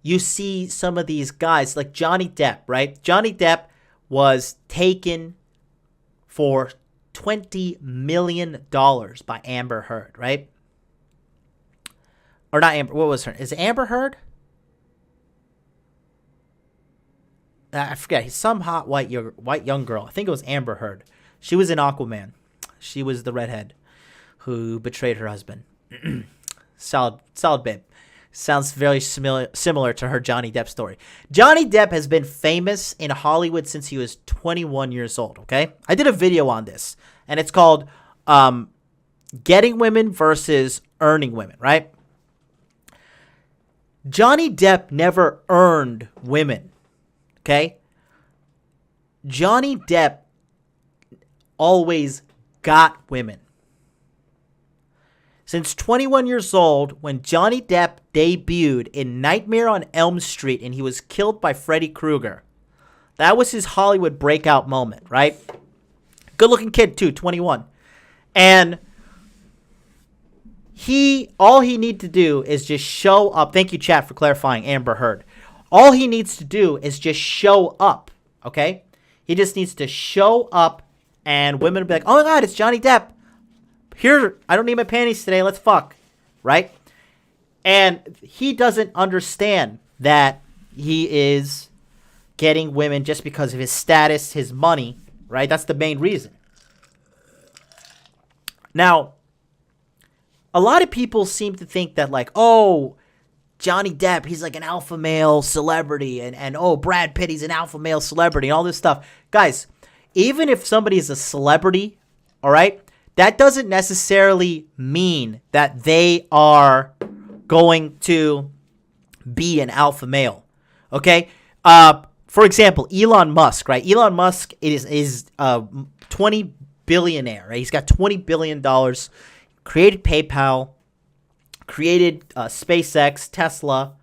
you see some of these guys like Johnny Depp, right? Johnny Depp was taken for $20 million by Amber Heard, right? Or not Amber. What was her? Is it Amber Heard? I forget. He's some hot white young girl. I think it was Amber Heard. She was in Aquaman. She was the redhead who betrayed her husband. Solid babe. Sounds very similar to her Johnny Depp story. Johnny Depp has been famous in Hollywood since he was 21 years old, okay? I did a video on this, and it's called Getting Women versus Earning Women, right? Johnny Depp never earned women, okay? Johnny Depp always got women. Since 21 years old, when Johnny Depp debuted in Nightmare on Elm Street and he was killed by Freddy Krueger, that was his Hollywood breakout moment, right? Good looking kid too, 21. And all he needs to do is just show up. Thank you, chat, for clarifying Amber Heard. All he needs to do is just show up, okay? He just needs to show up and women will be like, oh my God, it's Johnny Depp. Here, I don't need my panties today. Let's fuck, right? And he doesn't understand that he is getting women just because of his status, his money, right? That's the main reason. Now, a lot of people seem to think that like, oh, Johnny Depp, he's like an alpha male celebrity, and oh, Brad Pitt, he's an alpha male celebrity, and all this stuff. Guys, even if somebody is a celebrity, all right, that doesn't necessarily mean that they are going to be an alpha male, okay? For example, Elon Musk, right? Elon Musk is a 20 billionaire, right? He's got $20 billion, created PayPal, created SpaceX, Tesla.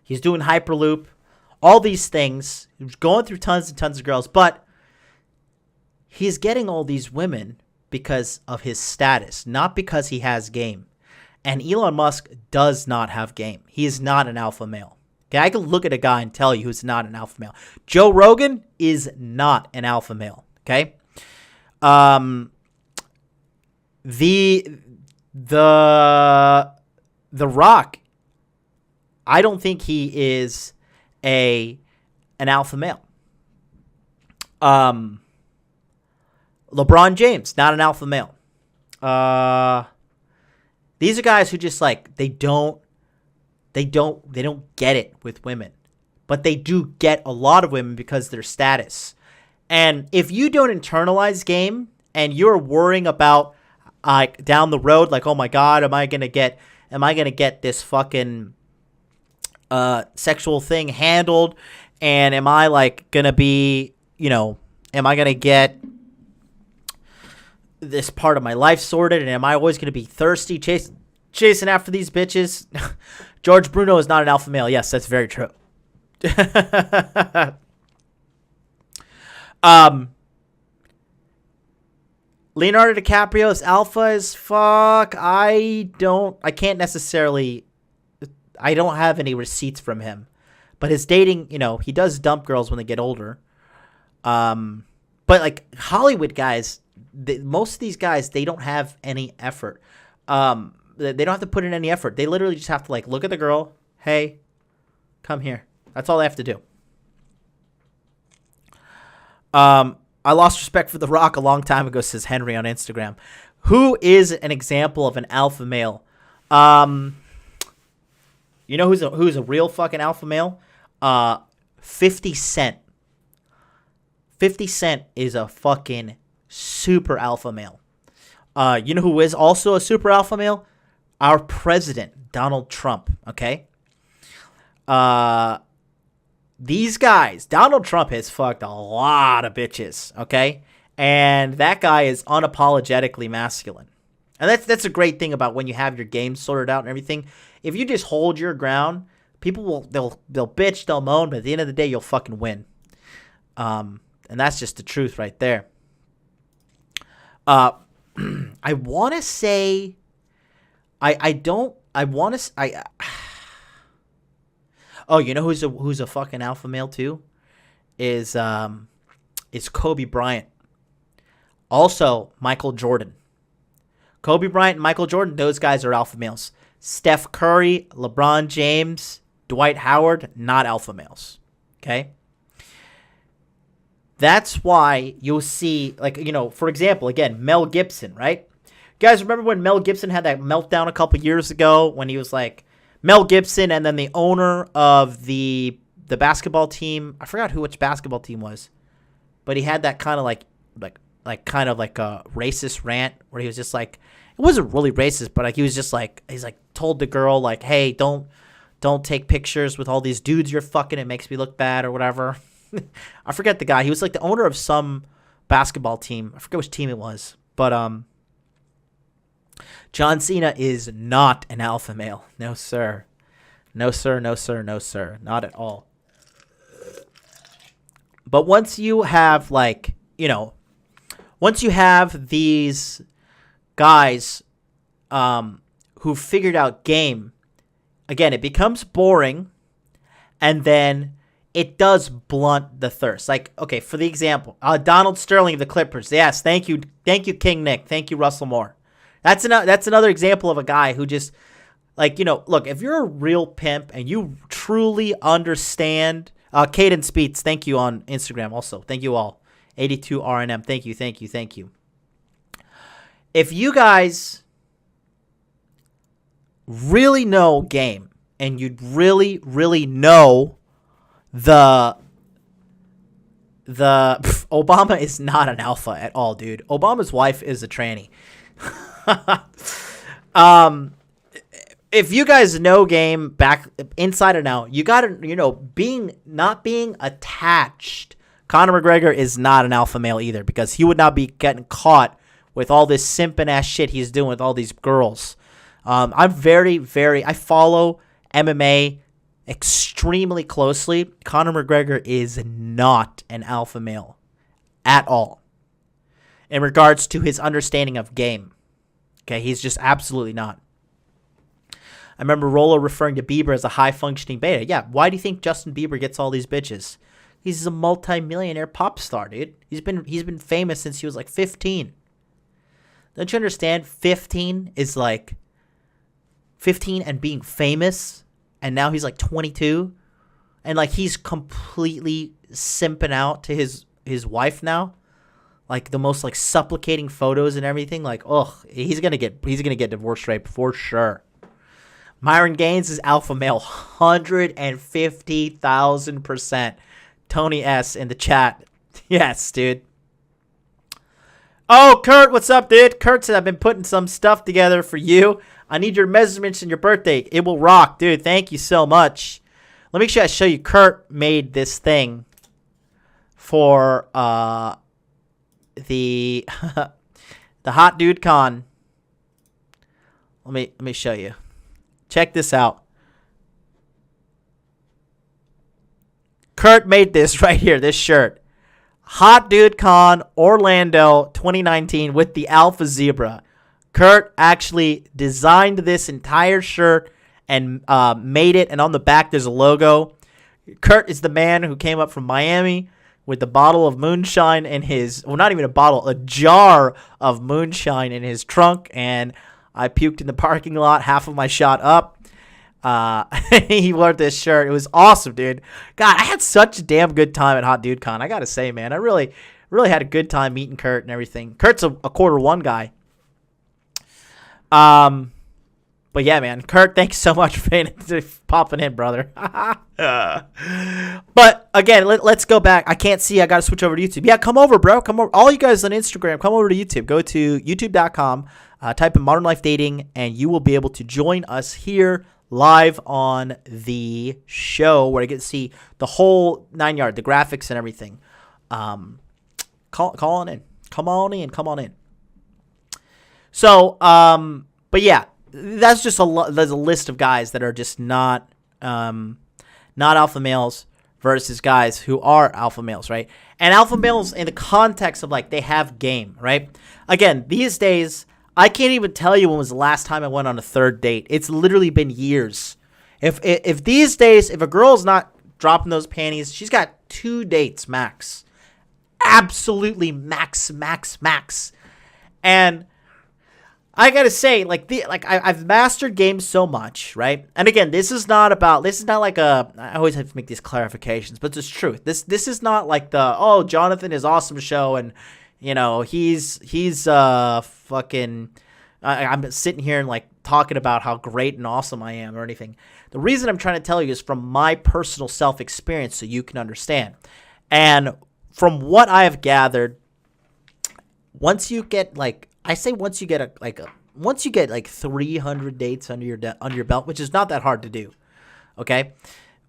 He's doing Hyperloop, all these things. He's going through tons and tons of girls, but he's getting all these women because of his status, not because he has game. And Elon Musk does not have game. He is not an alpha male. Okay, I can look at a guy and tell you who's not an alpha male. Joe Rogan is not an alpha male. Okay, The Rock, I don't think he is an alpha male. LeBron James, not an alpha male. These are guys who just like they don't get it with women, but they do get a lot of women because of their status. And if you don't internalize game and you're worrying about down the road, like, oh my God, am I gonna get this fucking sexual thing handled, and am I like gonna be, am I gonna get this part of my life sorted, and am I always gonna be thirsty chasing after these bitches? George Bruno is not an alpha male. Yes, that's very true. Leonardo DiCaprio is alpha as fuck. I don't have any receipts from him, but his dating, he does dump girls when they get older. But like Hollywood guys, most of these guys, they don't have any effort. They don't have to put in any effort. They literally just have to like look at the girl. Hey, come here. That's all they have to do. I lost respect for The Rock a long time ago, says Henry on Instagram. Who is an example of an alpha male? You know who's a real fucking alpha male? 50 Cent. 50 Cent is a fucking super alpha male. You know who is also a super alpha male? Our president, Donald Trump, okay? These guys, Donald Trump has fucked a lot of bitches, okay? And that guy is unapologetically masculine. And that's a great thing about when you have your game sorted out and everything. If you just hold your ground, people they'll bitch, they'll moan, but at the end of the day, you'll fucking win. And that's just the truth right there. I want to say, Oh, you know who's a fucking alpha male too? Is Kobe Bryant. Also, Michael Jordan. Kobe Bryant and Michael Jordan, those guys are alpha males. Steph Curry, LeBron James, Dwight Howard, not alpha males. Okay? That's why you'll see, like, for example, again, Mel Gibson, right? You guys remember when Mel Gibson had that meltdown a couple years ago when he was like, Mel Gibson and then the owner of the basketball team, I forgot which basketball team was, but he had that kind of like a racist rant where he was just like, it wasn't really racist, but like he was just like, he's like told the girl like, hey, don't take pictures with all these dudes you're fucking, it makes me look bad or whatever. I forget the guy. He was like the owner of some basketball team. I forget which team it was, but John Cena is not an alpha male. No, sir. No, sir. No, sir. No, sir. Not at all. But once you have once you have these guys who figured out game, again, it becomes boring, and then it does blunt the thirst. Like, okay, for the example, Donald Sterling of the Clippers. Yes, thank you, King Nick. Thank you, Russell Moore. That's another example of a guy who just, like, look, if you're a real pimp and you truly understand, Caden Speets, thank you on Instagram also. Thank you all. 82RNM, thank you. If you guys really know game and you really, really know Obama is not an alpha at all, dude. Obama's wife is a tranny. If you guys know game back inside and out, you gotta, not being attached. Conor McGregor is not an alpha male either, because he would not be getting caught with all this simping ass shit he's doing with all these girls. I'm very, very, I follow MMA extremely closely. Conor McGregor is not an alpha male at all in regards to his understanding of game. Okay, he's just absolutely not. I remember Rolo referring to Bieber as a high-functioning beta. Yeah, why do you think Justin Bieber gets all these bitches? He's a multi-millionaire pop star, dude. He's been famous since he was like 15. Don't you understand? 15 is like 15 and being famous, and now he's like 22, and like he's completely simping out to his wife now, like the most like supplicating photos and everything. Like, he's gonna get divorced rate for sure. Myron Gaines is alpha male, 150,000%. Tony S in the chat. Yes, dude. Oh, Kurt, what's up, dude? Kurt said, I've been putting some stuff together for you. I need your measurements and your birthday. It will rock, dude. Thank you so much. Let me make sure I show you. Kurt made this thing for the the Hot Dude Con. Let me show you. Check this out. Kurt made this right here, this shirt. Hot Dude Con Orlando 2019 with the Alpha Zebra. Kurt actually designed this entire shirt and made it, and on the back there's a logo. Kurt is the man who came up from Miami with the bottle of moonshine in his, well, not even a bottle, a jar of moonshine in his trunk, and I puked in the parking lot, half of my shot up. He wore this shirt. It was awesome, dude. God, I had such a damn good time at Hot Dude Con. I gotta say, man, I really had a good time meeting Kurt and everything. Kurt's a quarter one guy. But yeah, man, Kurt, thanks so much for popping in, brother. But again, let's go back. I can't see. I got to switch over to YouTube. Yeah, come over, bro. Come over. All you guys on Instagram, come over to YouTube. Go to youtube.com, type in Modern Life Dating, and you will be able to join us here live on the show where I get to see the whole 9 yard, the graphics and everything. Call on in. Come on in. So, but yeah, that's just there's a list of guys that are just not alpha males versus guys who are alpha males, right? And alpha males in the context of like they have game, right? Again, these days, I can't even tell you when was the last time I went on a third date. It's literally been years. If these days, if a girl's not dropping those panties, she's got 2 dates max. Absolutely max. And I gotta say, I've mastered games so much, right? And again, this is not like I always have to make these clarifications, but it's truth. This is not like Jonathan is awesome show, and he's fucking. I'm sitting here and like talking about how great and awesome I am or anything. The reason I'm trying to tell you is from my personal self experience, so you can understand. And from what I have gathered, once you get like 300 dates under your belt, which is not that hard to do. Okay.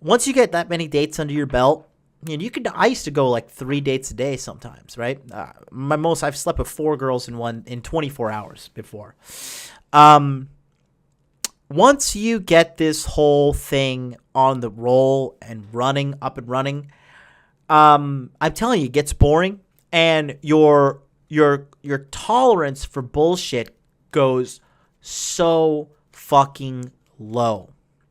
Once you get that many dates under your belt, I used to go like 3 dates a day sometimes, right? I've slept with 4 girls in 24 hours before. Once you get this whole thing on the roll and up and running, I'm telling you, it gets boring, and your tolerance for bullshit goes so fucking low.